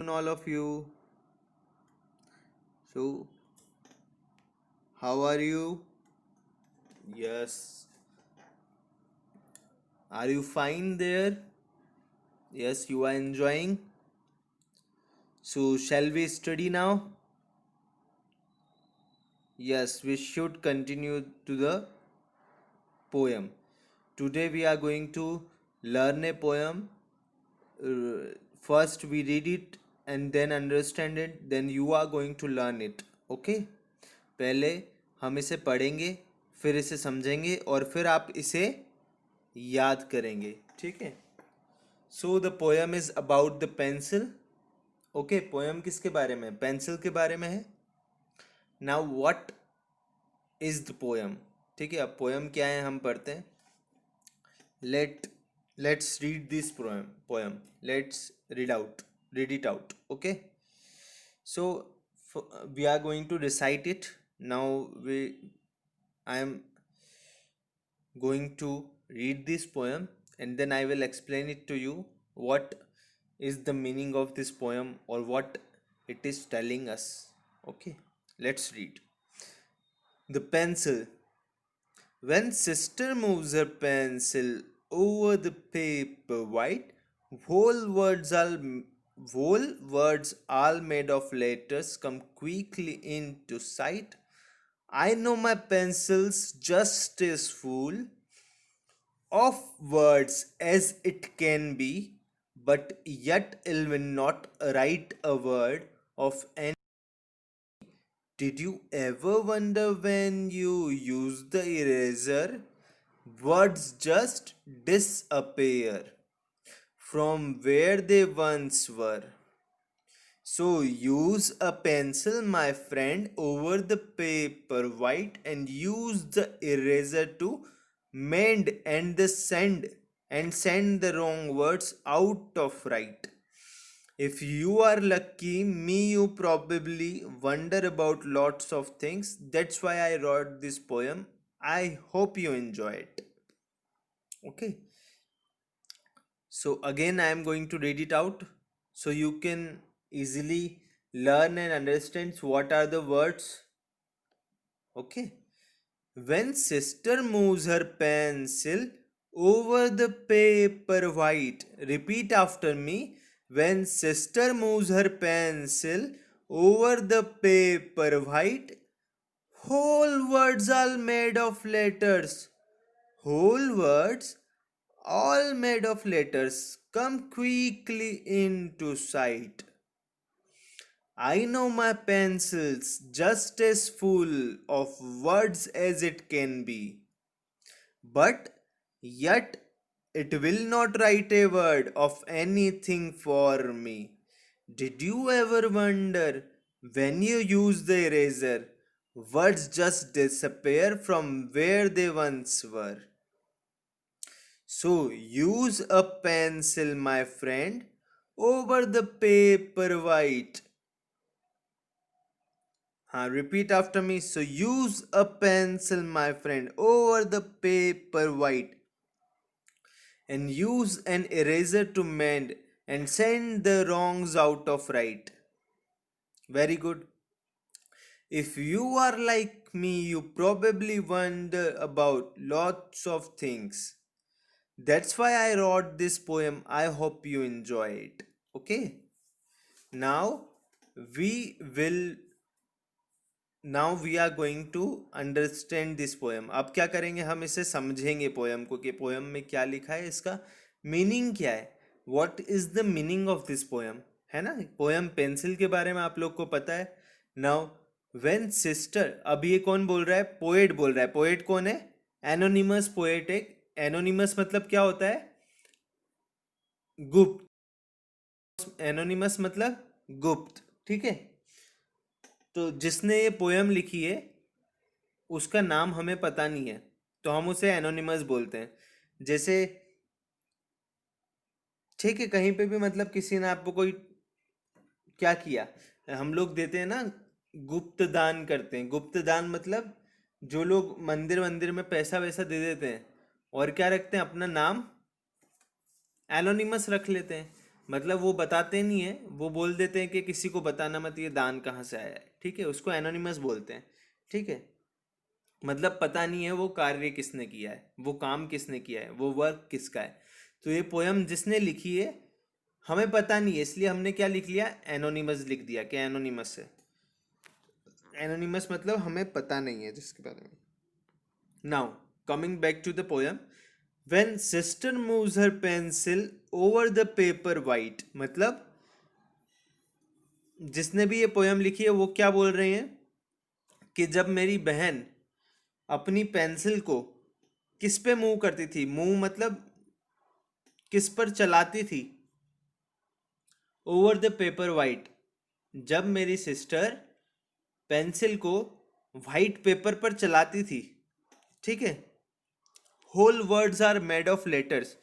All of you. So, how are you? Yes. Are you fine there? Yes, you are enjoying. So, shall we study now? Yes, we should continue to the poem. Today we are going to learn a poem. First we read it and then understand it, then you are going to learn it. Okay? पहले हम इसे पढ़ेंगे, फिर इसे समझेंगे और फिर आप इसे याद करेंगे. ठीक है. So the poem is about the pencil. Okay, poem किसके बारे में? पेंसिल के बारे में है. Now what is the poem? ठीक है, अब पोएम क्या है हम पढ़ते हैं. Let's read this poem. Let's read it out. Okay. So we are going to recite it. Now I am going to read this poem and then I will explain it to you what is the meaning of this poem or what it is telling us. Okay, let's read. The pencil. When sister moves her pencil over the paper white, whole words all whole words all made of letters come quickly into sight. I know my pencil's just as full of words as it can be, but yet it will not write a word of any. Did you ever wonder when you use the eraser? Words just disappear from where they once were. So use a pencil, my friend, over the paper white and use the eraser to mend and send the wrong words out of right. If you are lucky, you probably wonder about lots of things. That's why I wrote this poem. I hope you enjoy it. Okay. So again I am going to read it out so you can easily learn and understand what are the words. Okay. When sister moves her pencil over the paper white, repeat after me. When sister moves her pencil over the paper white, whole words are made of letters. Whole words, all made of letters, come quickly into sight. I know my pencil's just as full of words as it can be, but yet it will not write a word of anything for me. Did you ever wonder when you use the eraser, words just disappear from where they once were? So use a pencil, my friend, over the paper white. Repeat after me. So use a pencil, my friend, over the paper white and use an eraser to mend and send the wrongs out of right. Very good. If you are like me, you probably wonder about lots of things. That's why I wrote this poem. I hope you enjoy it. Okay. Now we will now we are going to understand this poem. अब क्या करेंगे, हम इसे समझेंगे poem को कि poem में क्या लिखा है, इसका मीनिंग क्या है. What is the meaning of this poem, है ना. पोएम पेंसिल के बारे में आप लोग को पता है. नाउ व्हेन सिस्टर, अब ये कौन बोल रहा है? पोएट बोल रहा है. पोएट कौन है? Anonymous poet. एक एनोनिमस मतलब क्या होता है? गुप्त. एनोनिमस मतलब गुप्त. ठीक है. तो जिसने ये पोएम लिखी है उसका नाम हमें पता नहीं है, तो हम उसे एनोनिमस बोलते हैं. जैसे ठीक है, कहीं पे भी मतलब किसी ने आपको कोई क्या किया, हम लोग देते हैं ना, गुप्त दान करते हैं. गुप्त दान मतलब जो लोग मंदिर मंदिर में पैसा वैसा दे देते हैं और क्या रखते हैं, अपना नाम एनोनिमस रख लेते हैं. मतलब वो बताते नहीं है, वो बोल देते हैं कि किसी को बताना मत ये दान कहाँ से आया है, ठीक है, उसको एनोनिमस बोलते हैं, ठीक है। मतलब पता नहीं है वो कार्य किसने किया है, वो काम किसने किया है, वो वर्क किसका है। तो ये पोयम जिसने लिखी है हमें पता नहीं है, इसलिए हमने क्या लिख लिया, एनोनिमस लिख दिया। क्या एनोनिमस है, एनोनिमस मतलब हमें पता नहीं है जिसके बारे में। Now coming back to the poem, when sister moves her pencil over the paper white, मतलब जिसने भी ये पोयम लिखी है वो क्या बोल रहे हैं कि जब मेरी बहन अपनी पेंसिल को किस पे मूव करती थी, मूव मतलब किस पर चलाती थी, ओवर द पेपर वाइट, जब मेरी सिस्टर पेंसिल को वाइट पेपर पर चलाती थी, ठीक है। Whole words are made of letters,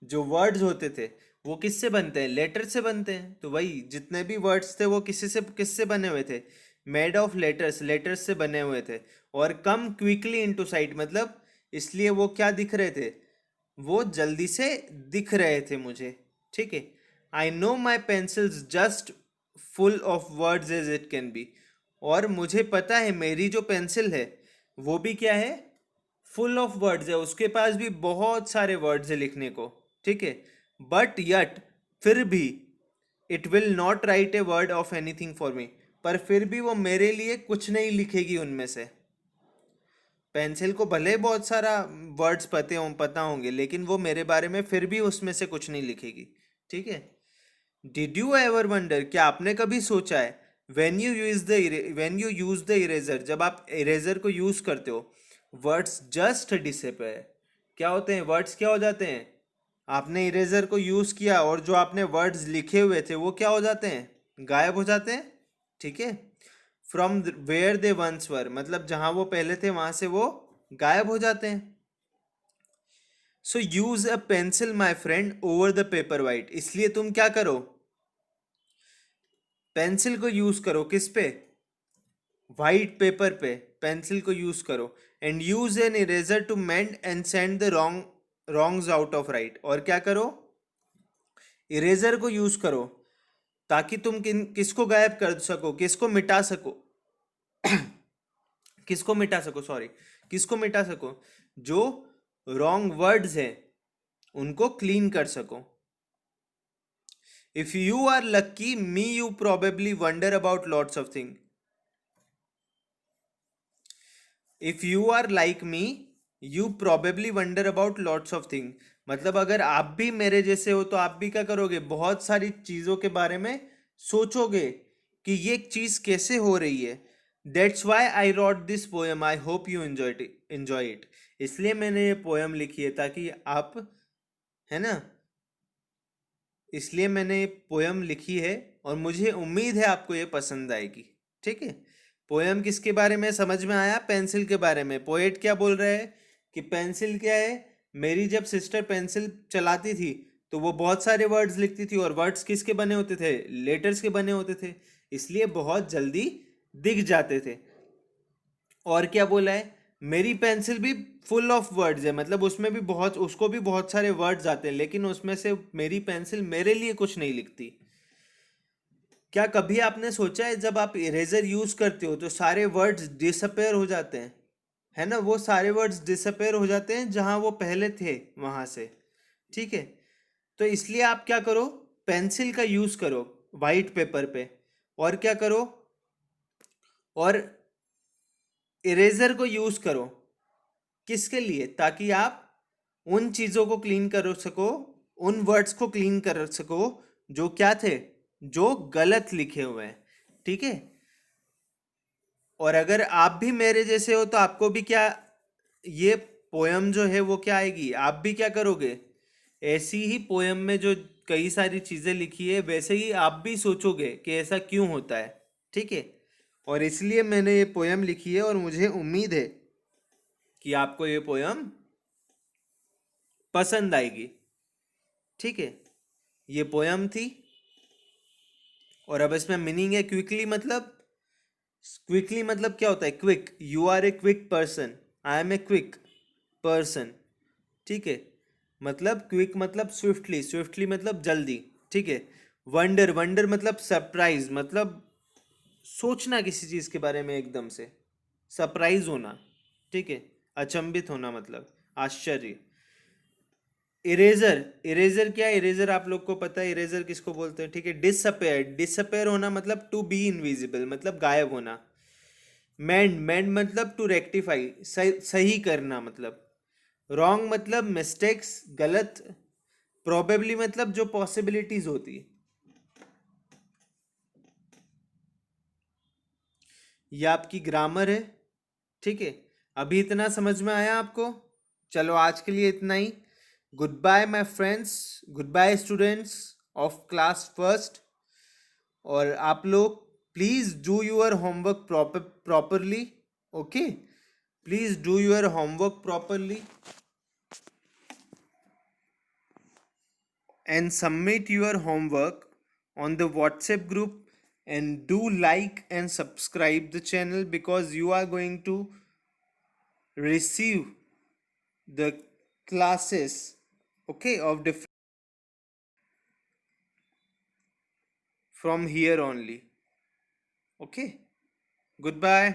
जो वर्ड्स होते थे वो किससे बनते हैं, लेटर से बनते हैं। तो वही जितने भी वर्ड्स थे वो किससे बने हुए थे, मेड ऑफ लेटर्स, लेटर्स से बने हुए थे। और कम क्विकली इनटू साइट, मतलब इसलिए वो क्या दिख रहे थे, वो जल्दी से दिख रहे थे मुझे, ठीक है। I know my pencil's just full of words as it can be, और मुझे पता है मेरी जो पेंसिल है वो भी क्या है, फुल ऑफ वर्ड्स है, उसके पास भी बहुत सारे वर्ड्स है लिखने को, ठीक है। बट यट, फिर भी, it will not right a word of anything for me, पर फिर भी वो मेरे लिए कुछ नहीं लिखेगी उनमें से। पेंसिल को भले बहुत सारा वर्ड्स पता होंगे, लेकिन वो मेरे बारे में फिर भी उसमें से कुछ नहीं लिखेगी, ठीक है। डिड यू एवर वंडर, क्या आपने कभी सोचा है, when you use the eraser, जब आप इरेजर को यूज करते हो, वर्ड्स जस्ट डिसअपियर, क्या होते हैं, वर्ड्स क्या हो जाते हैं, आपने इरेजर को यूज किया और जो आपने वर्ड्स लिखे हुए थे वो क्या हो जाते हैं, गायब हो जाते हैं, ठीक है। From where they once were, मतलब जहां वो पहले थे वहां से वो गायब हो जाते हैं। So use a pencil my friend over the paper white, इसलिए तुम क्या करो, पेंसिल को यूज करो किस पे, वाइट पेपर पे पेंसिल को यूज करो। And use an eraser to mend and send the wrongs out of right, और क्या करो, इरेजर को यूज करो ताकि तुम किसको गायब कर सको, किसको मिटा सको, किसको मिटा सको, सॉरी, किसको मिटा सको, जो रॉन्ग वर्ड्स हैं उनको क्लीन कर सको। If you are lucky me you probably wonder about lots of thing, if you are like me you probably wonder about lots of thing, मतलब अगर आप भी मेरे जैसे हो तो आप भी क्या करोगे, बहुत सारी चीजों के बारे में सोचोगे कि ये चीज कैसे हो रही है। That's why I wrote this poem, I hope you enjoy it, इसलिए मैंने ये पोएम लिखी है ताकि आप, है ना, इसलिए मैंने ये पोयम लिखी है और मुझे उम्मीद है आपको ये पसंद आएगी, ठीक है। पोयम किसके बारे में समझ में आया, पेंसिल के बारे में। पोएट क्या बोल रहा है कि पेंसिल क्या है, मेरी जब सिस्टर पेंसिल चलाती थी तो वो बहुत सारे वर्ड्स लिखती थी, और वर्ड्स किसके बने होते थे, लेटर्स के बने होते थे, इसलिए बहुत जल्दी दिख जाते थे। और क्या बोला है, मेरी पेंसिल भी फुल ऑफ वर्ड्स है, मतलब उसमें भी बहुत, उसको भी बहुत सारे वर्ड्स आते हैं, लेकिन उसमें से मेरी पेंसिल मेरे लिए कुछ नहीं लिखती। क्या कभी आपने सोचा है जब आप इरेजर यूज करते हो तो सारे वर्ड्स डिसअपेयर हो जाते हैं, है ना, वो सारे वर्ड्स डिसअपेयर हो जाते हैं जहां वो पहले थे वहां से, ठीक है। तो इसलिए आप क्या करो, पेंसिल का यूज करो वाइट पेपर पे, और क्या करो, और इरेजर को यूज करो किसके लिए, ताकि आप उन चीजों को क्लीन कर सको, उन वर्ड्स को क्लीन कर सको जो क्या थे, जो गलत लिखे हुए हैं, ठीक है। और अगर आप भी मेरे जैसे हो तो आपको भी क्या, ये पोयम जो है वो क्या आएगी, आप भी क्या करोगे, ऐसी ही पोयम में जो कई सारी चीजें लिखी है वैसे ही आप भी सोचोगे कि ऐसा क्यों होता है, ठीक है। और इसलिए मैंने ये पोयम लिखी है और मुझे उम्मीद है कि आपको ये पोयम पसंद आएगी, ठीक है। ये पोयम थी, और अब इसमें मीनिंग है क्विकली, मतलब क्विकली मतलब क्या होता है, quick, you are a quick person, I am a quick person, ठीक है। मतलब क्विक मतलब स्विफ्टली, स्विफ्टली मतलब जल्दी, ठीक है। वंडर, वंडर मतलब सरप्राइज, मतलब सोचना किसी चीज के बारे में एकदम से, सरप्राइज होना, ठीक है। अचंभित होना मतलब आश्चर्य। इरेजर, इरेजर क्या है? इरेजर आप लोग को पता है इरेजर किसको बोलते हैं, ठीक है। डिसअपेयर, डिसअपेयर होना मतलब टू बी इनविजिबल, मतलब गायब होना। मेंड, मेंड मतलब टू रेक्टिफाई, सही करना मतलब। रॉन्ग मतलब मिस्टेक्स, गलत। प्रोबेबली मतलब जो पॉसिबिलिटीज होती है। ये आपकी ग्रामर है, ठीक है। अभी इतना समझ में आया आपको? चलो आज के लिए इतना ही। Good bye my friends, good bye students of class first. और आप लोग please do your homework properly, okay. Please do your homework properly and submit your homework on the WhatsApp group, and do like and subscribe the channel, because you are going to receive the classes, okay, of different from here only, okay. Goodbye.